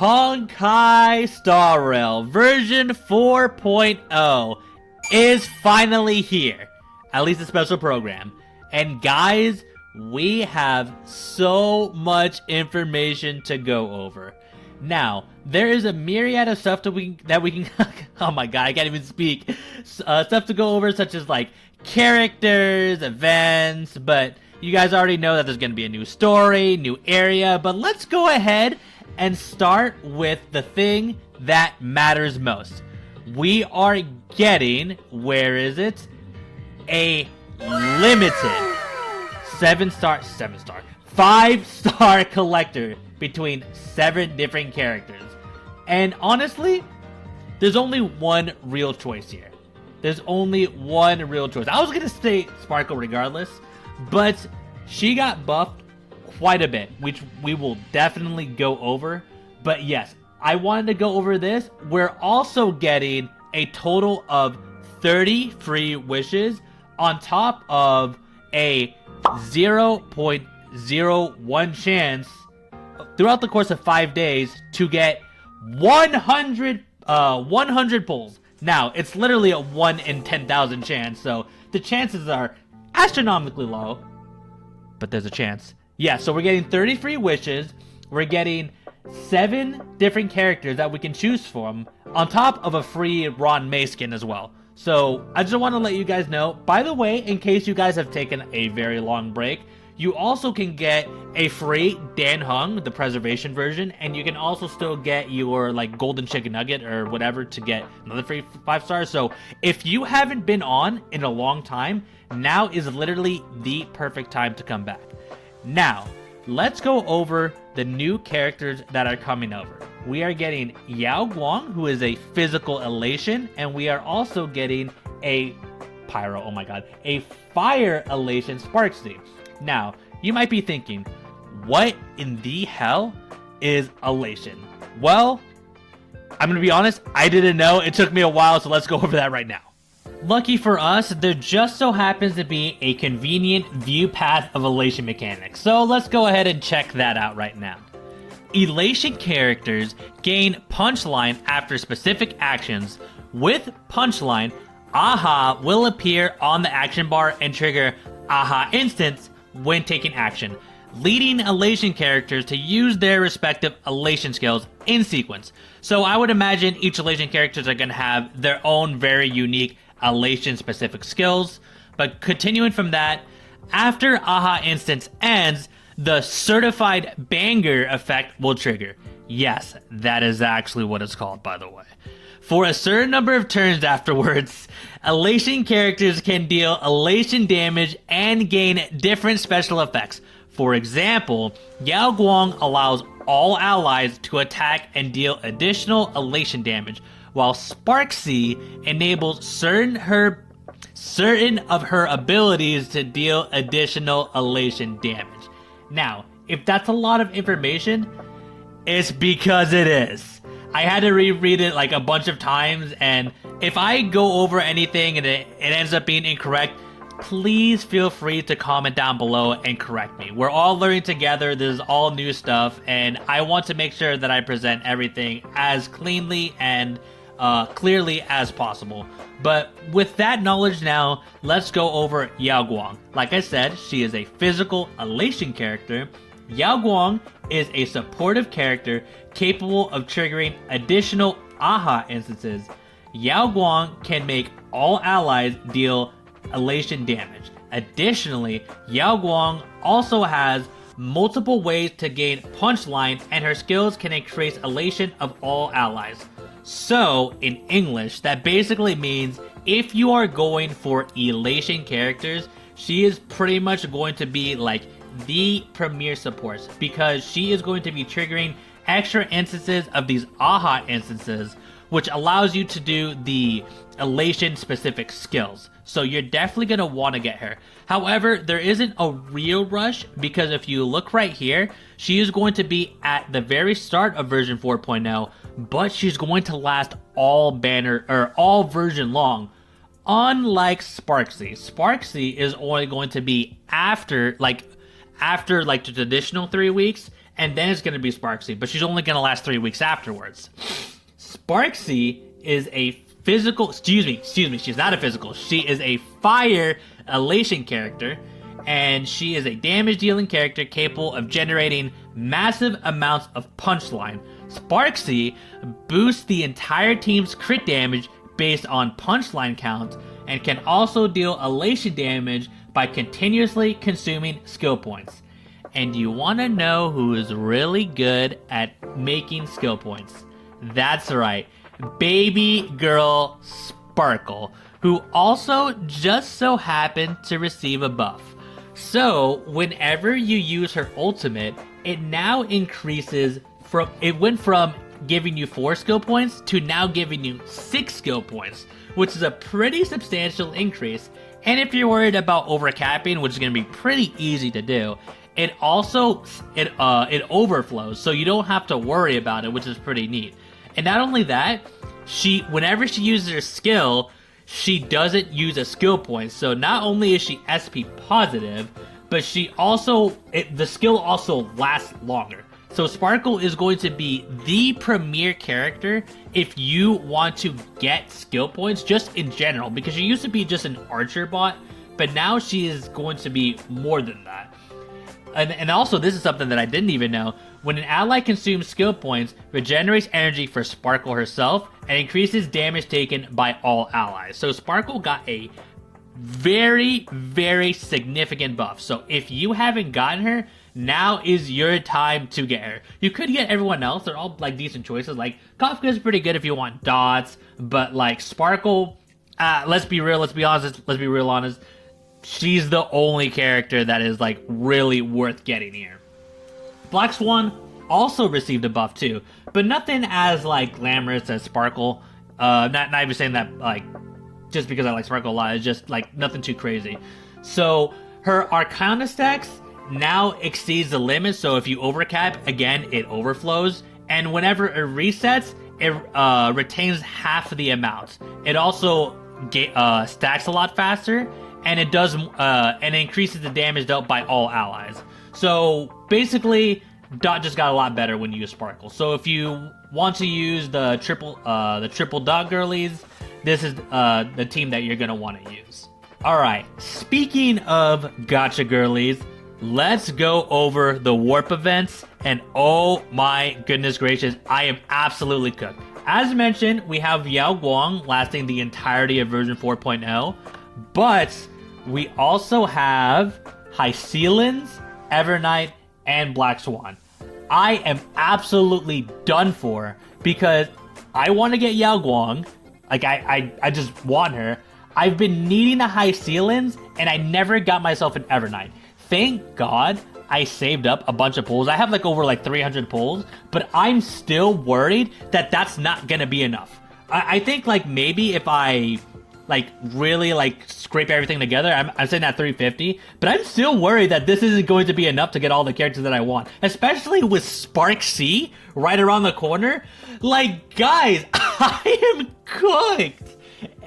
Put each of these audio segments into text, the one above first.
Honkai Star Rail version 4.0 is finally here. At least a special program. And guys, we have so much information to go over. Now, there is a myriad of stuff that we can oh my god, I can't even speak. Stuff to go over, such as like characters, events, but you guys already know that there's going to be a new story, new area, but let's go ahead and start with the thing that matters most. We are getting, where is it? A limited 5-star collector between 7 different characters. And honestly, there's only one real choice here. There's only one real choice. I was going to say Sparkle regardless, but she got buffed quite a bit, which we will definitely go over. But yes, I wanted to go over this. We're also getting a total of 30 free wishes on top of a 0.01 chance throughout the course of 5 days to get 100 pulls. Now, it's literally a 1 in 10,000 chance, so the chances are astronomically low, but there's a chance. Yeah, so we're getting 30 free wishes. We're getting 7 different characters that we can choose from, on top of a free Ron May skin as well. So I just want to let you guys know, by the way, in case you guys have taken a very long break, you also can get a free Dan Hung, the preservation version, and you can also still get your like golden chicken nugget or whatever to get another free 5 stars. So if you haven't been on in a long time, now is literally the perfect time to come back. Now, let's go over the new characters that are coming over. We are getting Guang, who is a physical elation, and we are also getting a a fire elation Sparksy. Now, you might be thinking, what in the hell is elation? Well, I'm gonna be honest, I didn't know. It took me a while, so let's go over that right now. Lucky for us, there just so happens to be a convenient view path of elation mechanics. So let's go ahead and check that out right now. Elation characters gain punchline after specific actions. With punchline, AHA will appear on the action bar and trigger AHA instance when taking action, leading elation characters to use their respective elation skills in sequence. So I would imagine each elation characters are going to have their own very unique elation specific skills. But continuing from that, after AHA instance ends, the certified banger effect will trigger. Yes, that is actually what it's called, by the way. For a certain number of turns afterwards, elation characters can deal elation damage and gain different special effects. For example, Guang allows all allies to attack and deal additional elation damage, while Sparksy enables certain of her abilities to deal additional elation damage. Now, if that's a lot of information, it's because it is. I had to reread it like a bunch of times, and if I go over anything and it ends up being incorrect, please feel free to comment down below and correct me. We're all learning together. This is all new stuff, and I want to make sure that I present everything as cleanly and clearly as possible. But with that knowledge now, let's go over Guang. Like I said, she is a physical elation character. Guang is a supportive character capable of triggering additional AHA instances. Guang can make all allies deal elation damage. Additionally, Guang also has multiple ways to gain punchline, and her skills can increase elation of all allies. So, in English, that basically means if you are going for elation characters, she is pretty much going to be like the premier supports, because she is going to be triggering extra instances of these AHA instances, which allows you to do the elation specific skills. So you're definitely going to want to get her. However, there isn't a real rush, because if you look right here, she is going to be at the very start of version 4.0, but she's going to last all version long. Unlike Sparksy. Sparksy is only going to be after the traditional 3 weeks, and then it's going to be Sparksy, but she's only going to last 3 weeks afterwards. Sparksy is a physical, excuse me, she's not a physical, she is a fire elation character, and she is a damage dealing character capable of generating massive amounts of punchline. Sparksy boosts the entire team's crit damage based on punchline count, and can also deal elation damage by continuously consuming skill points. And you want to know who is really good at making skill points? That's right, baby girl Sparkle, who also just so happened to receive a buff. So whenever you use her ultimate, it now increases from, it went from giving you 4 skill points to now giving you 6 skill points, which is a pretty substantial increase. And if you're worried about overcapping, which is going to be pretty easy to do, it also it overflows, so you don't have to worry about it, which is pretty neat. And not only that, whenever she uses her skill, she doesn't use a skill point. So not only is she SP positive, but the skill also lasts longer. So Sparkle is going to be the premier character if you want to get skill points just in general, because she used to be just an archer bot, but now she is going to be more than that. And also, this is something that I didn't even know. When an ally consumes skill points, regenerates energy for Sparkle herself, and increases damage taken by all allies. So Sparkle got a very, very significant buff. So if you haven't gotten her, now is your time to get her. You could get everyone else. They're all like decent choices. Like Kafka is pretty good if you want dots, but like Sparkle, let's be real, let's be real honest. She's the only character that is like really worth getting here. Black Swan also received a buff too, but nothing as like glamorous as Sparkle. Not even saying that like just because I like Sparkle a lot. It's just like nothing too crazy. So her Arcana stacks now exceeds the limit. So if you overcap, again, it overflows, and whenever it resets, it retains half of the amount. It also stacks a lot faster, and it does and increases the damage dealt by all allies. So basically, Dot just got a lot better when you use Sparkle. So if you want to use the triple Dot girlies, this is the team that you're gonna want to use. All right. Speaking of Gacha girlies, let's go over the warp events. And oh my goodness gracious, I am absolutely cooked. As mentioned, we have Yao Guang lasting the entirety of version 4.0, but we also have Hycealins, Evernight, and Black Swan. I am absolutely done for because I want to get Yao Guang. Like, I just want her. I've been needing a Hycealins, and I never got myself an Evernight. Thank God I saved up a bunch of pulls. I have like over like 300 pulls, but I'm still worried that that's not gonna be enough. I think like maybe if I like really like scrape everything together, I'm sitting at 350, but I'm still worried that this isn't going to be enough to get all the characters that I want, especially with Sparksy right around the corner. Like, guys, I am cooked.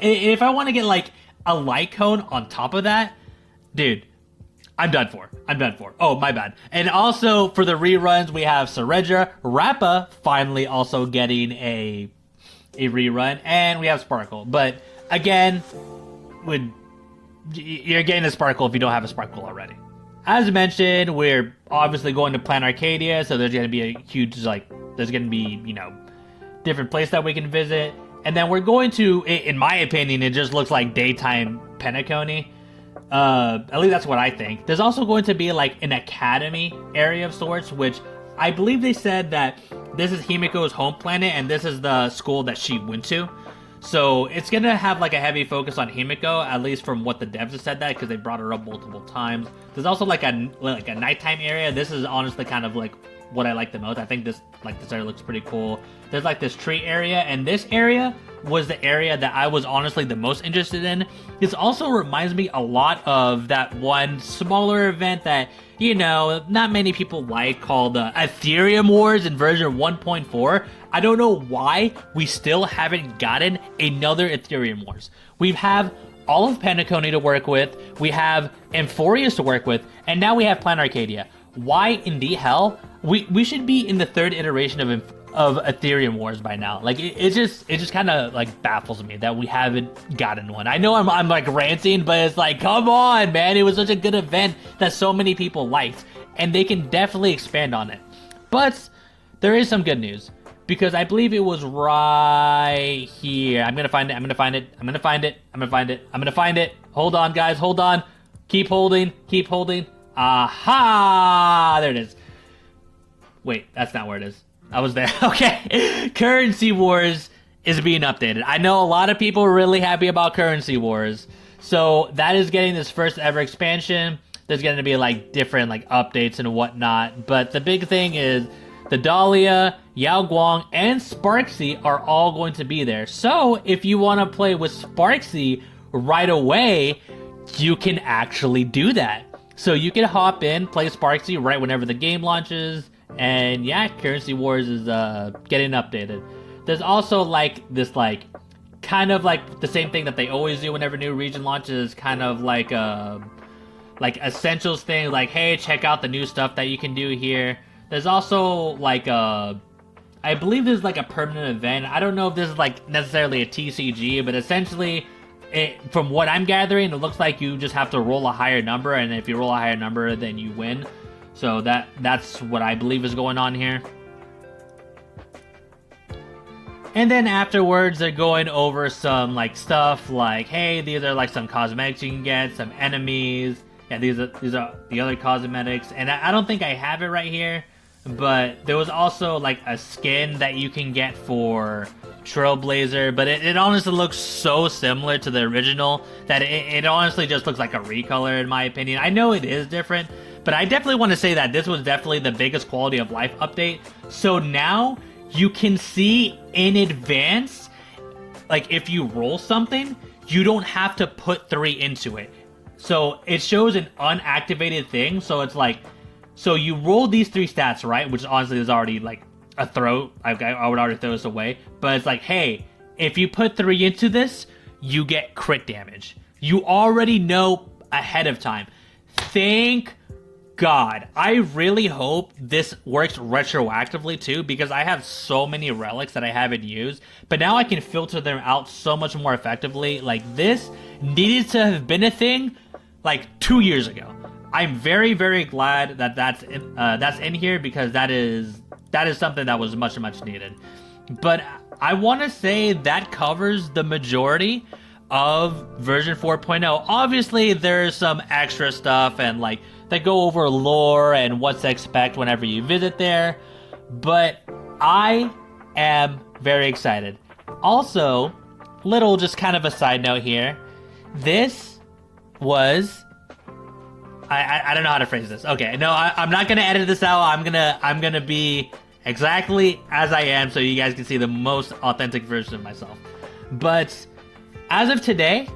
If I want to get like a light cone on top of that, dude, I'm done for. Oh, my bad. And also for the reruns, we have Sareja, Rappa finally also getting a rerun, and we have Sparkle. But again, you're getting a Sparkle if you don't have a Sparkle already. As mentioned, we're obviously going to Plan Arcadia, so there's going to be a huge, like, there's going to be, you know, different places that we can visit. And then we're going to, in my opinion, it just looks like daytime Penacony. At least that's what I think. There's also going to be like an academy area of sorts, which I believe they said that this is Himiko's home planet and this is the school that she went to. So it's gonna have like a heavy focus on Himiko, at least from what the devs have said that, because they brought her up multiple times. There's also like a nighttime area. This is honestly kind of like what I like the most. I think this area looks pretty cool. There's like this tree area, and this area was the area that I was honestly the most interested in. This also reminds me a lot of that one smaller event that, you know, not many people like, called Ethereum Wars in version 1.4. I don't know why we still haven't gotten another Ethereum Wars. We have all of Penacony to work with, we have Amphorius to work with, and now we have Plan Arcadia. Why in the hell we should be in the third iteration of Ethereum Wars by now. Like it just kind of like baffles me that we haven't gotten one. I know I'm like ranting, but it's like, come on, man! It was such a good event that so many people liked, and they can definitely expand on it. But there is some good news, because I believe it was right here. I'm gonna find it. I'm gonna find it. I'm gonna find it. I'm gonna find it. I'm gonna find it. Hold on, guys. Hold on. Keep holding. Keep holding. Aha! There it is. Wait, that's not where it is. I was there. Okay. Currency Wars is being updated. I know a lot of people are really happy about Currency Wars. So that is getting this first ever expansion. There's going to be like different like updates and whatnot. But the big thing is the Dahlia, Yao Guang, and Sparksy are all going to be there. So if you want to play with Sparksy right away, you can actually do that. So you can hop in, play Sparksy right whenever the game launches. And yeah, Currency Wars is getting updated. There's also like this like kind of like the same thing that they always do whenever new region launches, kind of like essentials thing, like, hey, check out the new stuff that you can do here. There's also like I believe there's like a permanent event. I don't know if this is like necessarily a TCG, but essentially from what I'm gathering, it looks like you just have to roll a higher number, and if you roll a higher number, then you win. So that's what I believe is going on here. And then afterwards, they're going over some like stuff like, hey, these are like some cosmetics you can get, some enemies. Yeah, these are the other cosmetics, and I don't think I have it right here, but there was also like a skin that you can get for Trailblazer, but it honestly looks so similar to the original that it honestly just looks like a recolor in my opinion. I know it is different, but I definitely want to say that this was definitely the biggest quality of life update. So now you can see in advance, like if you roll something, you don't have to put 3 into it. So it shows an unactivated thing. So it's like, so you roll these 3 stats, right? Which honestly is already like a throw. I would already throw this away. But it's like, hey, if you put 3 into this, you get crit damage. You already know ahead of time. Thank God. I really hope this works retroactively too, because I have so many relics that I haven't used, but now I can filter them out so much more effectively. Like, this needed to have been a thing like 2 years ago. I'm very, very glad that that's in here, because that is something that was much needed. But I want to say that covers the majority of version 4.0. Obviously, there's some extra stuff and like that go over lore and what to expect whenever you visit there, but I am very excited. Also, little just kind of a side note here. This was I don't know how to phrase this. Okay, no, I'm not gonna edit this out. I'm gonna be exactly as I am, so you guys can see the most authentic version of myself. But as of today,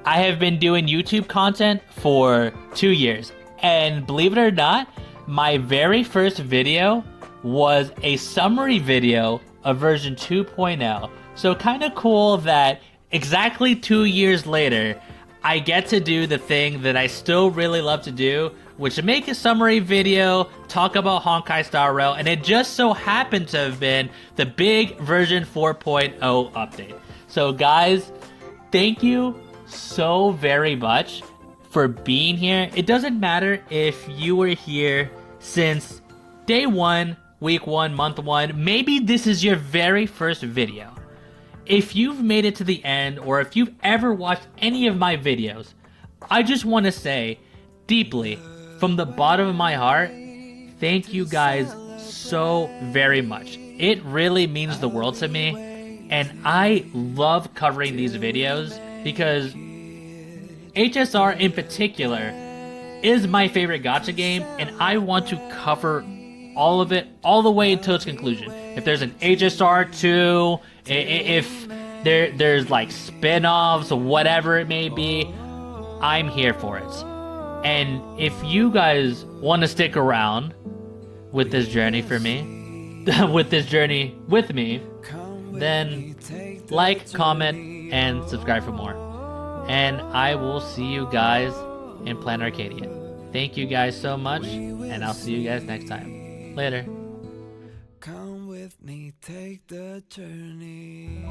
I have been doing YouTube content for 2 years, and believe it or not, my very first video was a summary video of version 2.0. So kind of cool that exactly 2 years later, I get to do the thing that I still really love to do, which is make a summary video, talk about Honkai Star Rail, and it just so happened to have been the big version 4.0 update. So guys, thank you so very much for being here. It doesn't matter if you were here since day 1, week 1, month 1, maybe this is your very first video. If you've made it to the end, or if you've ever watched any of my videos, I just want to say deeply, from the bottom of my heart, thank you guys so very much. It really means the world to me, and I love covering these videos because HSR in particular is my favorite gacha game, and I want to cover all of it all the way until its conclusion. If there's an HSR 2, if there's like spin-offs or whatever it may be, I'm here for it. And if you guys want to stick around with this journey for me, with this journey with me, then like, comment, and subscribe for more. And I will see you guys in Planet Arcadia. Thank you guys so much, and I'll see you guys next time. Later. Come with me, take the journey.